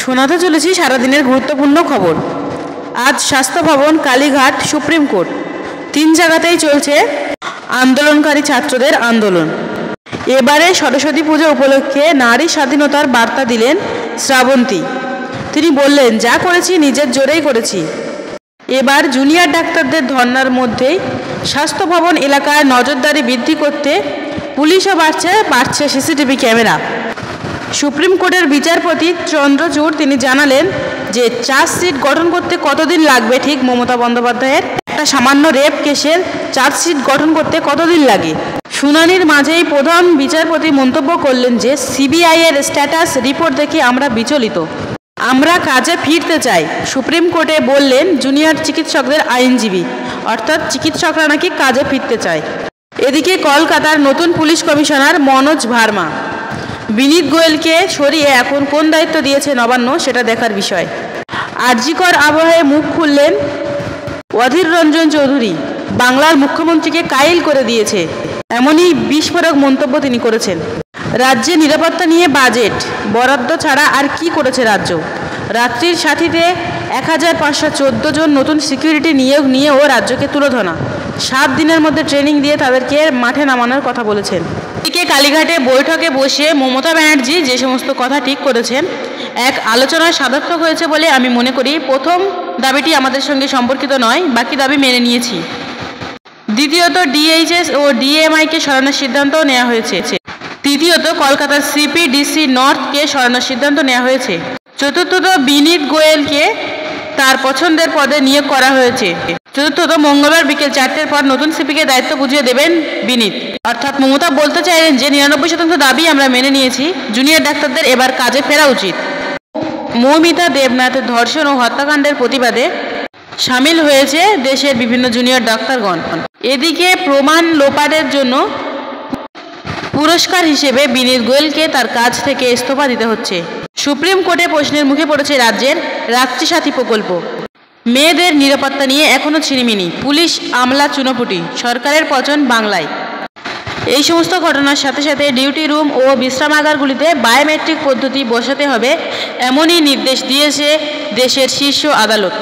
শোনাতে চলেছি সারাদিনের গুরুত্বপূর্ণ খবর। আজ স্বাস্থ্য ভবন, কালীঘাট, সুপ্রিম কোর্ট, 3 জায়গাতেই চলছে আন্দোলনকারী ছাত্রদের আন্দোলন। এবারে সরস্বতী পুজো উপলক্ষে নারী স্বাধীনতার বার্তা দিলেন শ্রাবন্তী। তিনি বললেন, যা করেছি নিজের জোরেই করেছি। এবার জুনিয়র ডাক্তারদের ধর্নার মধ্যেই স্বাস্থ্য ভবন এলাকায় নজরদারি বৃদ্ধি করতে পুলিশও বাড়ছে সিসিটিভি ক্যামেরা। সুপ্রিম কোর্টের বিচারপতি চন্দ্রচূড় তিনি জানালেন যে চার্জশিট গঠন করতে কতদিন লাগবে। ঠিক মমতা বন্দ্যোপাধ্যায়ের একটা সামান্য রেপ কেসের চার্জশিট গঠন করতে কতদিন লাগে। শুনানির মাঝেই প্রধান বিচারপতি মন্তব্য করলেন যে সিবিআইয়ের স্ট্যাটাস রিপোর্ট দেখে আমরা বিচলিত, আমরা কাজে ফিরতে চাই। সুপ্রিম কোর্টে বললেন জুনিয়র চিকিৎসকদের আইনজীবী, অর্থাৎ চিকিৎসকরা নাকি কাজে ফিরতে চায়। এদিকে কলকাতার নতুন পুলিশ কমিশনার মনোজ ভার্মা বিনীত গোয়েলকে সরিয়ে এখন কোন দায়িত্ব দিয়েছে নবান্ন, সেটা দেখার বিষয়। আরজিকর আবহে মুখ খুললেন অধীর রঞ্জন চৌধুরী, বাংলার মুখ্যমন্ত্রীকে কাইল করে দিয়েছে, এমনই বিস্ফোরক মন্তব্য তিনি করেছেন। রাজ্যে নিরাপত্তা নিয়ে বাজেট বরাদ্দ ছাড়া আর কি করেছে রাজ্য। রাত্রির সাথীতে 1514 জন নতুন সিকিউরিটি নিয়োগ নিয়েও রাজ্যকে তুলোধনা। 7 দিনের মধ্যে ট্রেনিং দিয়ে তাদেরকে মাঠে নামানোর কথা বলেছেন। এদিকে কালীঘাটে বৈঠকে বসে মমতা ব্যানার্জি যে সমস্ত কথা ঠিক করেছেন, এক আলোচনায় সার্থক হয়েছে বলে আমি মনে করি। প্রথম দাবিটি আমাদের সঙ্গে সম্পর্কিত নয়, বাকি দাবি মেনে নিয়েছি। দ্বিতীয়ত ডিএইচএস ও ডিএমআইকে সরানোর সিদ্ধান্ত নেওয়া হয়েছে। তৃতীয়ত কলকাতার সিপিডিসি নর্থকে সরানোর সিদ্ধান্ত নেওয়া হয়েছে। চতুর্থত বিনীত গোয়েলকে তার পছন্দের পদে নিয়োগ করা হয়েছে। চতুর্থত মঙ্গলবার বিকেল 4টের পর নতুন সিপিকে দায়িত্ব বুঝিয়ে দেবেন বিনীত। অর্থাৎ মমতা বলতে চাইলেন যে 99% দাবি আমরা মেনে নিয়েছি, জুনিয়র ডাক্তারদের এবার কাজে ফেরা উচিত। মৌমিতা দেবনাথের ধর্ষণ ও হত্যাকাণ্ডের প্রতিবাদে সামিল হয়েছে দেশের বিভিন্ন জুনিয়র ডাক্তারগণ। এদিকে প্রমাণ লোপাটের জন্য পুরস্কার হিসেবে বিনীত গোয়েলকে তার কাজ থেকে ইস্তফা দিতে হচ্ছে। সুপ্রিম কোর্টে প্রশ্নের মুখে পড়েছে রাজ্যের রাত্রি সাথী প্রকল্প। মেয়েদের নিরাপত্তা নিয়ে এখনও ছিনিমিনি, পুলিশ আমলা চুনোপুটি, সরকারের পচন বাংলায়। এই সমস্ত ঘটনার সাথে সাথে ডিউটি রুম ও বিশ্রামাগারগুলিতে বায়োমেট্রিক পদ্ধতি বসাতে হবে, এমনই নির্দেশ দিয়েছে দেশের শীর্ষ আদালত।